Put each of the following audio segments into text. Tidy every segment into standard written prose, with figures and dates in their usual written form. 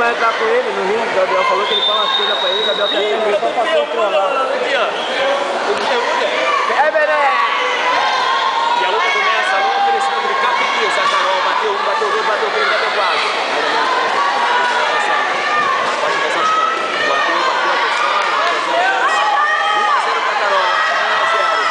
vai entrar com ele no ringue, o Gabriel falou que ele fala umas coisas pra ele, o Gabriel tá indo, ele só passou o tronão. Aqui, ó. É, Belé! E a luta começa, no oferecimento de Capinisa. A Carol bateu um, bateu dois, bateu três, bateu quatro. Pode passar os campos. Bateu, atenção. 1-0 pra Carol. 1-0.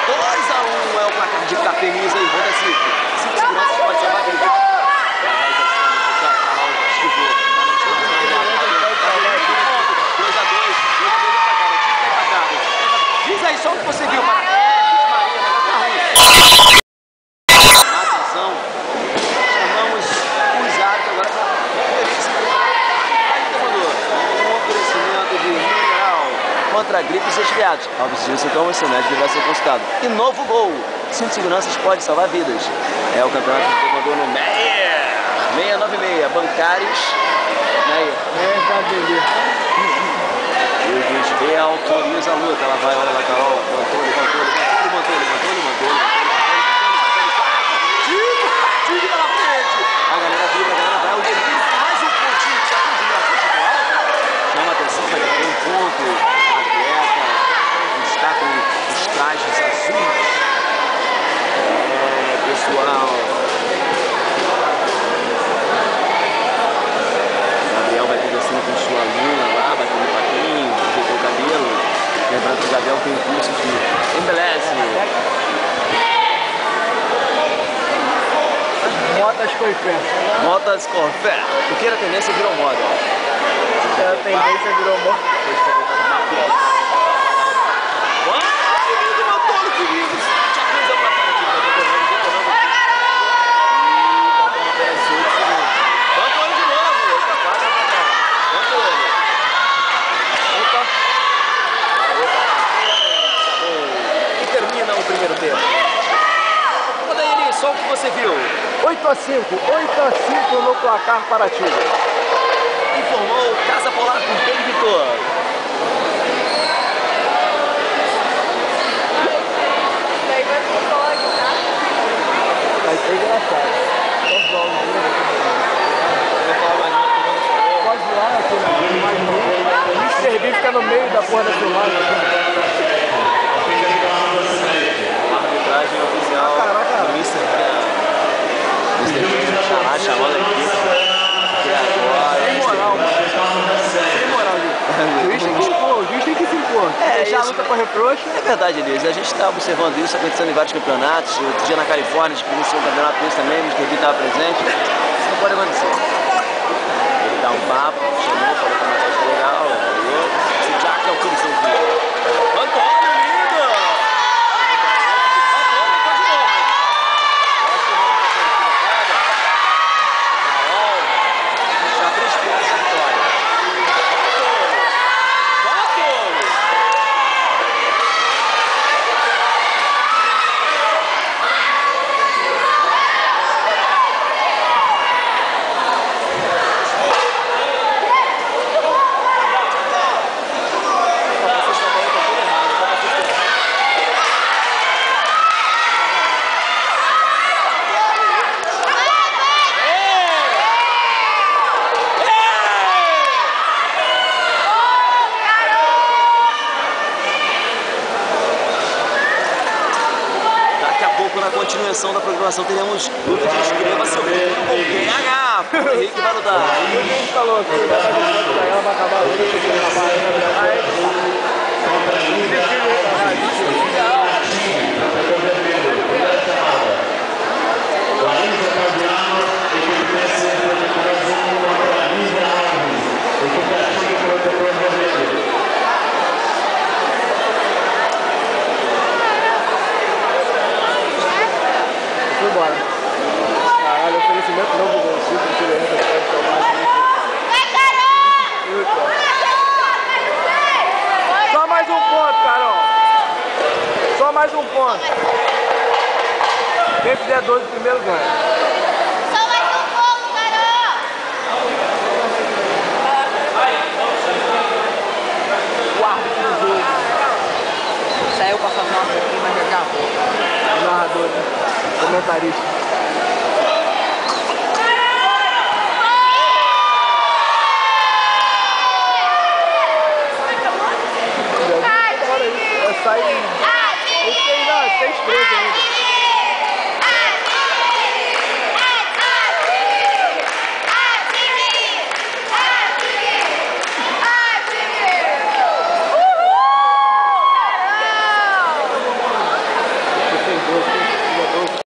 2-1 é o placar de Capinisa e roda-se. Se segurança pode salvar a vida. Diz aí só o que você viu, Maria, atenção, chamamos os árbitros agora para um oferecimento de mineral contra gripes e resfriados. Ao vestir sintoma, seu médico deverá ser consultado. E novo gol, cinto de seguranças pode salvar vidas. É o campeonato de taekwondo no Meyer 696, Bancários Meyer. E o juiz vê, autoriza a luta. Ela vai, olha lá, Carol. Levantou. Tira pela frente. A galera vibra, a galera vai. O Denise tem mais um pontinho que saiu de futebol. Chama atenção, vai ter um ponto. Atleta está com os trajes azuis. Pessoal. Gabriel vai conversando com sua aluna lá, batendo paquinho, ajeitou o cabelo. Lembrando que o Gabriel tem curso de embeleze. Motas Corfé. Modas Corfé. O que era tendência virou moda. O que era tendência virou moda. Primeiro tempo. Manda ele, só o que você viu. 8-5 no placar para Tigre. Informou Casa Polar com quem, Vitor? Vai ser engraçado. Pode voar aqui na Mr. B fica no meio da porra da filmagem. Arbitragem oficial do Mr. B. Chamou da equipe. E agora. Sem moral, mano. Sem moral, o juiz tem que se impor, o juiz tem que se impor. Deixar a luta pra refrouxa. É verdade, Elias. A gente está observando isso acontecendo em vários campeonatos. Outro dia na Califórnia, a gente iniciou um campeonato desse também, o Mr. B estava presente. Isso não pode acontecer. Ele dá um papo, chamou, falou que a matéria está legal, falou. Esse Jack é o que eles estão vindo. Antônio, lindo! Na continuação da programação teremos luta de inscreva seu grupo com PH. O Henrique vai lutar. Ninguém falou que vai fazer foto pra ela, vai acabar a luta, bora. Caralho, oferecimento novo do Cifra, que ele entra, pode tomar assim. Só mais um ponto, Carol. Só mais um ponto. Quem fizer 12 primeiro ganha. Só mais um ponto, Carol. O árbitro do jogo. Saiu pra fazer uma pouquinho, mas já acabou. O narrador, né? comentarista.